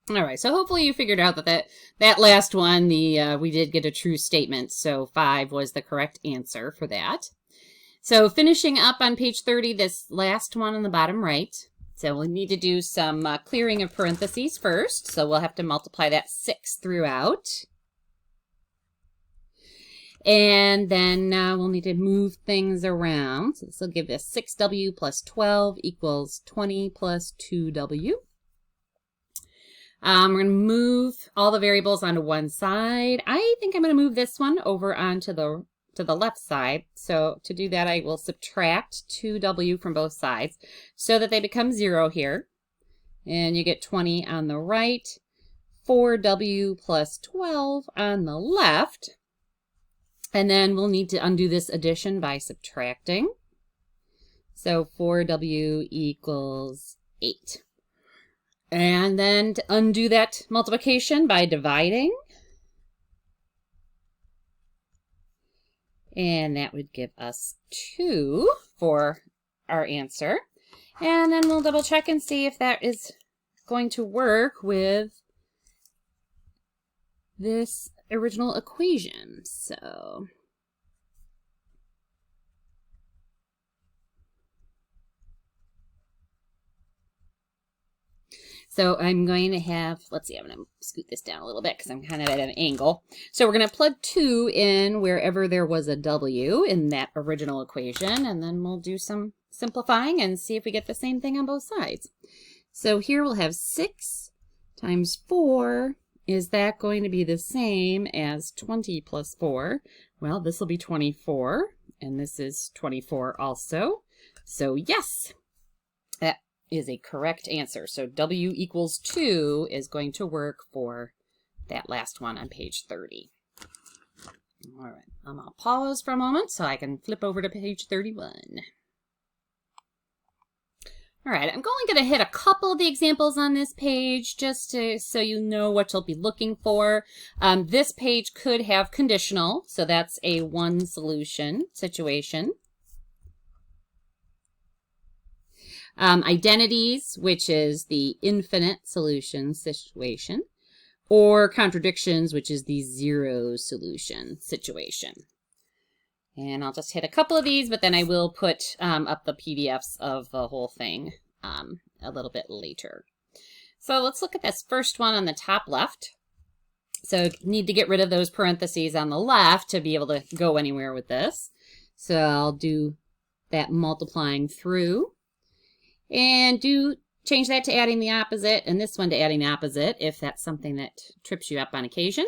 All right, so hopefully you figured out that last one, we did get a true statement, so 5 was the correct answer for that. So finishing up on page 30, this last one on the bottom right. So we'll need to do some clearing of parentheses first, so we'll have to multiply that 6 throughout. And then we'll need to move things around. So this will give us 6w plus 12 equals 20 plus 2w. We're going to move all the variables onto one side. I think I'm going to move this one over onto the left side. So to do that, I will subtract 2w from both sides so that they become 0 here. And you get 20 on the right, 4w plus 12 on the left. And then we'll need to undo this addition by subtracting. So 4w equals 8. And then to undo that multiplication by dividing. And that would give us 2 for our answer. And then we'll double check and see if that is going to work with this original equation. So I'm going to have, let's see, I'm going to scoot this down a little bit because I'm kind of at an angle. So we're going to plug 2 in wherever there was a w in that original equation, and then we'll do some simplifying and see if we get the same thing on both sides. So here we'll have 6 times 4. Is that going to be the same as 20 plus 4? Well, this will be 24, and this is 24 also. So yes, that is a correct answer. So w equals 2 is going to work for that last one on page 30. All right, I'm going to pause for a moment so I can flip over to page 31. All right, I'm only going to hit a couple of the examples on this page just so you know what you'll be looking for. This page could have conditional, so that's a one solution situation. Identities, which is the infinite solution situation, or contradictions, which is the zero solution situation. And I'll just hit a couple of these, but then I will put up the PDFs of the whole thing a little bit later. So let's look at this first one on the top left. So need to get rid of those parentheses on the left to be able to go anywhere with this. So I'll do that multiplying through. And change that to adding the opposite, and this one to adding the opposite, if that's something that trips you up on occasion.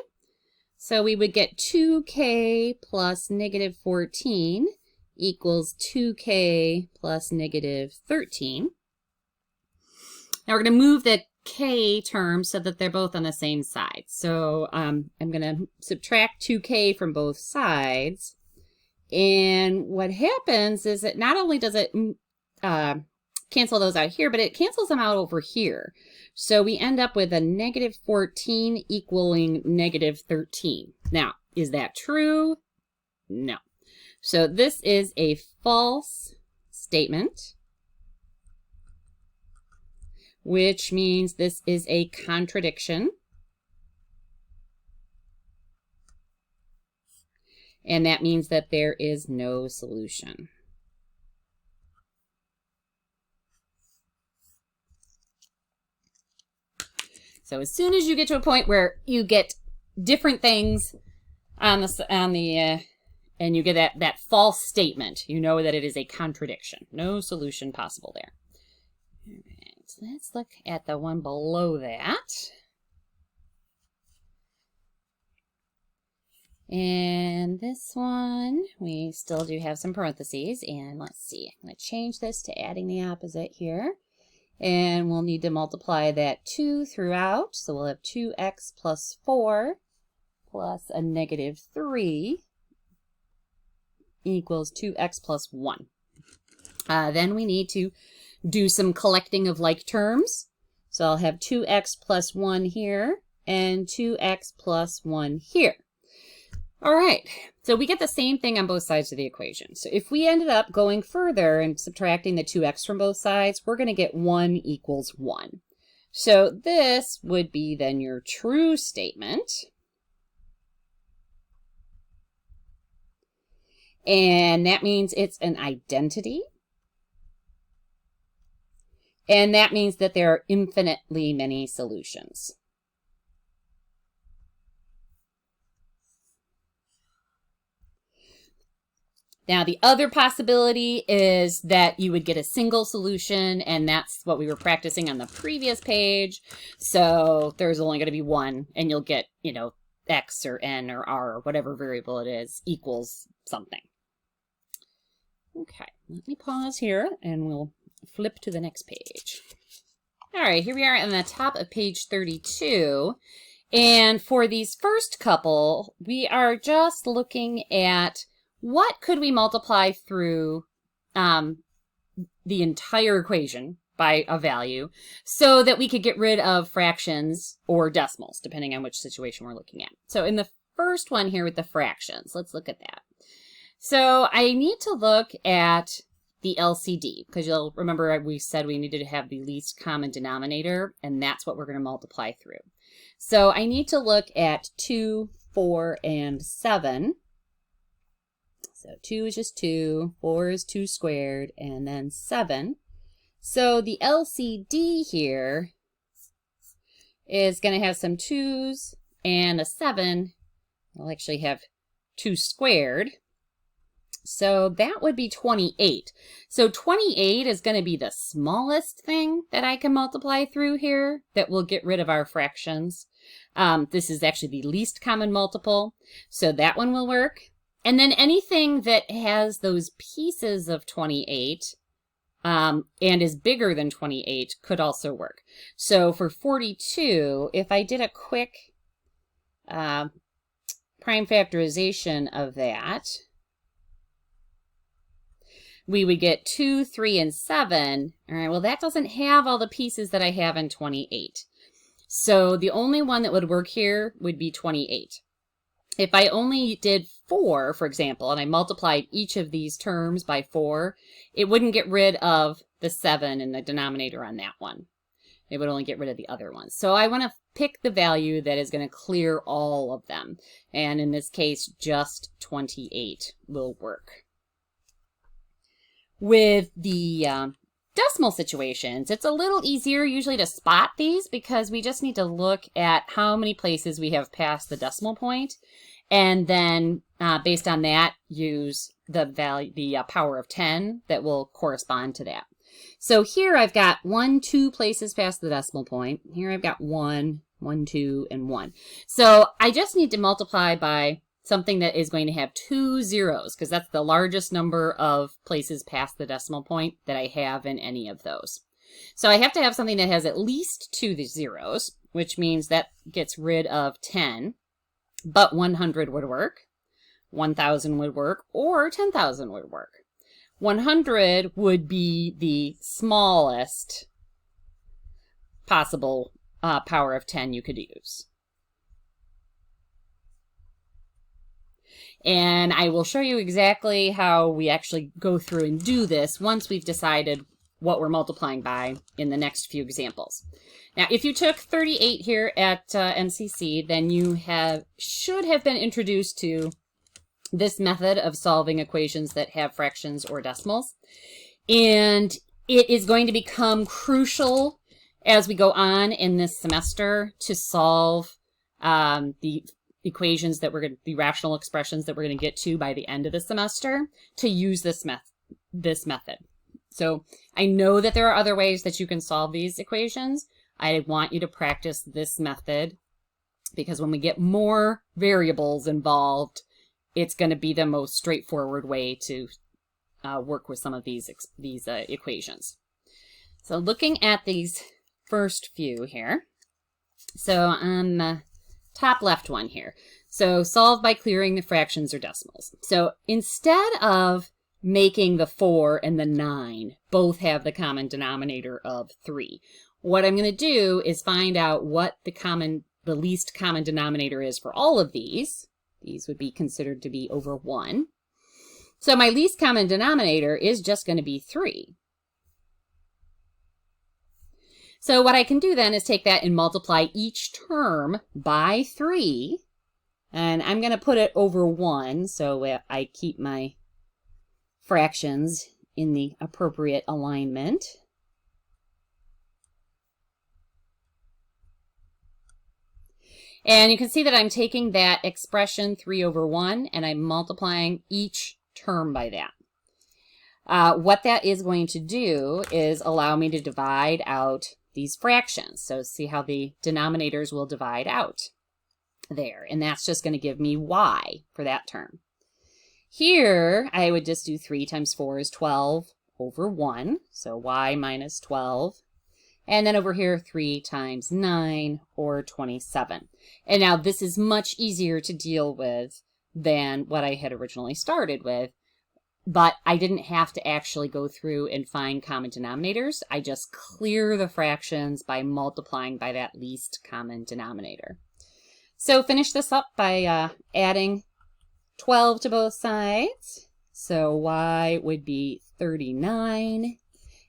So we would get 2k plus negative 14 equals 2k plus negative 13. Now we're going to move the k terms so that they're both on the same side. So I'm going to subtract 2k from both sides. And what happens is that not only does it cancel those out here, but it cancels them out over here. So we end up with a negative 14 equaling negative 13. Now, is that true? No. So this is a false statement, which means this is a contradiction. And that means that there is no solution. So as soon as you get to a point where you get different things and you get that false statement, you know that it is a contradiction. No solution possible there. All right, so let's look at the one below that. And this one, we still do have some parentheses. And let's see, I'm going to change this to adding the opposite here. And we'll need to multiply that 2 throughout. So we'll have 2x plus 4 plus a negative 3 equals 2x plus 1. Then we need to do some collecting of like terms. So I'll have 2x plus 1 here and 2x plus 1 here. All right, so we get the same thing on both sides of the equation. So if we ended up going further and subtracting the 2x from both sides, we're going to get 1 equals 1. So this would be then your true statement. And that means it's an identity. And that means that there are infinitely many solutions. Now, the other possibility is that you would get a single solution, and that's what we were practicing on the previous page. So there's only going to be one, and you'll get, x or n or r or whatever variable it is equals something. Okay, let me pause here, and we'll flip to the next page. All right, here we are on the top of page 32. And for these first couple, we are just looking at what could we multiply through the entire equation by a value so that we could get rid of fractions or decimals, depending on which situation we're looking at. So in the first one here with the fractions, let's look at that. So I need to look at the LCD, because you'll remember we said we needed to have the least common denominator, and that's what we're going to multiply through. So I need to look at 2, 4, and 7. So 2 is just 2, 4 is 2 squared, and then 7. So the LCD here is going to have some 2's and a 7. I'll actually have 2 squared. So that would be 28. So 28 is going to be the smallest thing that I can multiply through here that will get rid of our fractions. This is actually the least common multiple. So that one will work. And then anything that has those pieces of 28 and is bigger than 28 could also work. So for 42, if I did a quick prime factorization of that, we would get 2, 3, and 7. All right, well, that doesn't have all the pieces that I have in 28. So the only one that would work here would be 28. If I only did 4, for example, and I multiplied each of these terms by 4, it wouldn't get rid of the 7 in the denominator on that one. It would only get rid of the other ones. So I want to pick the value that is going to clear all of them. And in this case, just 28 will work. With the decimal situations, it's a little easier usually to spot these because we just need to look at how many places we have past the decimal point, and then based on that, use the value, the power of 10 that will correspond to that. So here I've got 1, 2 places past the decimal point. Here I've got 1, 1, 2, and 1. So I just need to multiply by something that is going to have 2 zeros, because that's the largest number of places past the decimal point that I have in any of those. So I have to have something that has at least 2 zeros, which means that gets rid of 10, but 100 would work, 1,000 would work, or 10,000 would work. 100 would be the smallest possible power of 10 you could use. And I will show you exactly how we actually go through and do this once we've decided what we're multiplying by in the next few examples. Now, if you took 38 here at NCC, then you should have been introduced to this method of solving equations that have fractions or decimals. And it is going to become crucial as we go on in this semester to solve the equations that the rational expressions that we're going to get to by the end of the semester to use this method. So I know that there are other ways that you can solve these equations. I want you to practice this method because when we get more variables involved, it's going to be the most straightforward way to work with some of these equations. So looking at these first few here. So on the top left one here. So solve by clearing the fractions or decimals. So instead of making the 4 and the 9 both have the common denominator of 3, what I'm going to do is find out what the least common denominator is for all of these. These would be considered to be over 1. So my least common denominator is just going to be 3. So what I can do then is take that and multiply each term by 3. And I'm going to put it over 1 so I keep my fractions in the appropriate alignment. And you can see that I'm taking that expression 3 over 1 and I'm multiplying each term by that. What that is going to do is allow me to divide out these fractions. So see how the denominators will divide out there. And that's just going to give me y for that term. Here, I would just do 3 times 4 is 12 over 1. So y minus 12. And then over here, 3 times 9, or 27. And now this is much easier to deal with than what I had originally started with. But I didn't have to actually go through and find common denominators. I just clear the fractions by multiplying by that least common denominator. So finish this up by adding 12 to both sides. So y would be 39.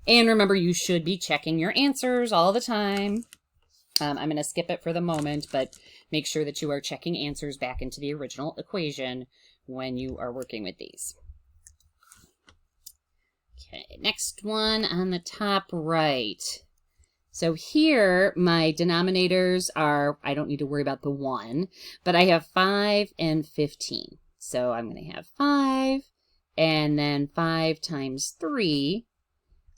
And remember, you should be checking your answers all the time. I'm going to skip it for the moment, but make sure that you are checking answers back into the original equation when you are working with these. Okay, next one on the top right. So here, my denominators are, I don't need to worry about the 1, but I have 5 and 15. So I'm going to have 5, and then 5 times 3.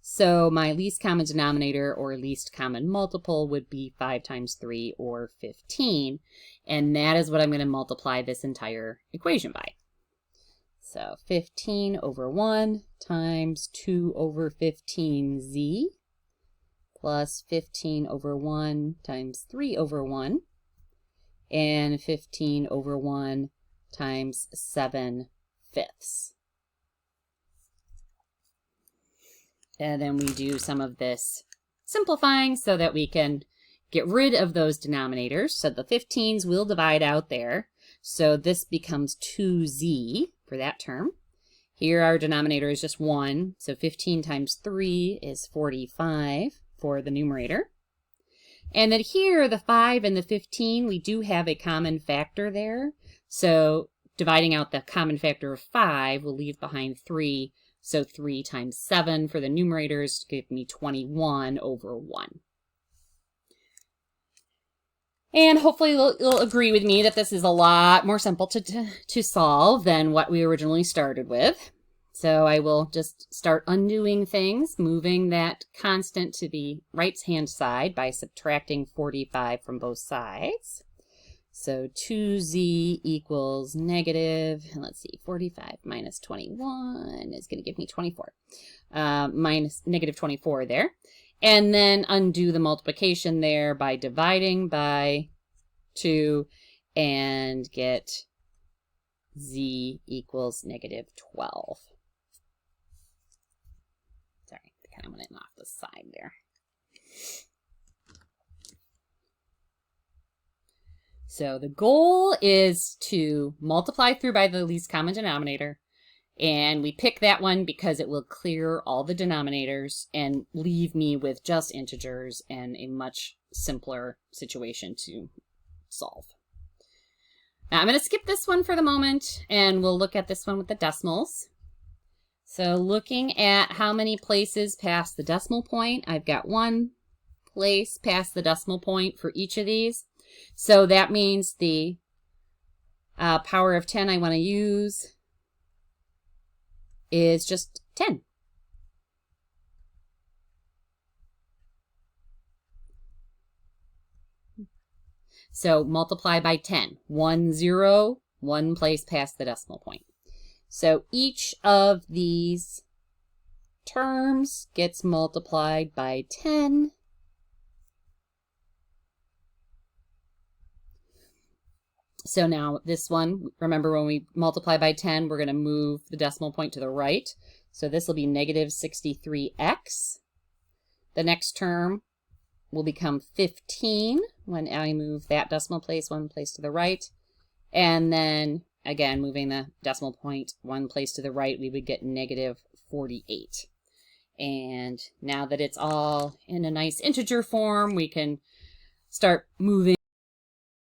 So my least common denominator or least common multiple would be 5 times 3 or 15. And that is what I'm going to multiply this entire equation by. So 15 over 1 times 2 over 15z plus 15 over 1 times 3 over 1 and 15 over 1 times 7/5. And then we do some of this simplifying so that we can get rid of those denominators. So the 15s will divide out there. So this becomes 2z for that term. Here our denominator is just 1. So 15 times 3 is 45 for the numerator. And then here, the 5 and the 15, we do have a common factor there. So dividing out the common factor of 5, we'll leave behind 3. So 3 times 7 for the numerators give me 21 over 1. And hopefully you'll agree with me that this is a lot more simple to solve than what we originally started with. So I will just start undoing things, moving that constant to the right-hand side by subtracting 45 from both sides. So 2z equals negative, let's see, 45 minus 21 is going to give me 24. Minus negative 24 there. And then undo the multiplication there by dividing by 2 and get z equals negative 12. Sorry, I kind of went in off the side there. So the goal is to multiply through by the least common denominator. And we pick that one because it will clear all the denominators and leave me with just integers and a much simpler situation to solve. Now I'm going to skip this one for the moment and we'll look at this one with the decimals. So looking at how many places past the decimal point, I've got 1 place past the decimal point for each of these. So that means the power of 10 I want to use is just 10. So multiply by 10. 1, 0, 1 place past the decimal point. So each of these terms gets multiplied by 10. So now this one, remember when we multiply by 10, we're going to move the decimal point to the right. So this will be negative 63x. The next term will become 15 when I move that decimal place 1 place to the right. And then again, moving the decimal point 1 place to the right, we would get negative 48. And now that it's all in a nice integer form, we can start moving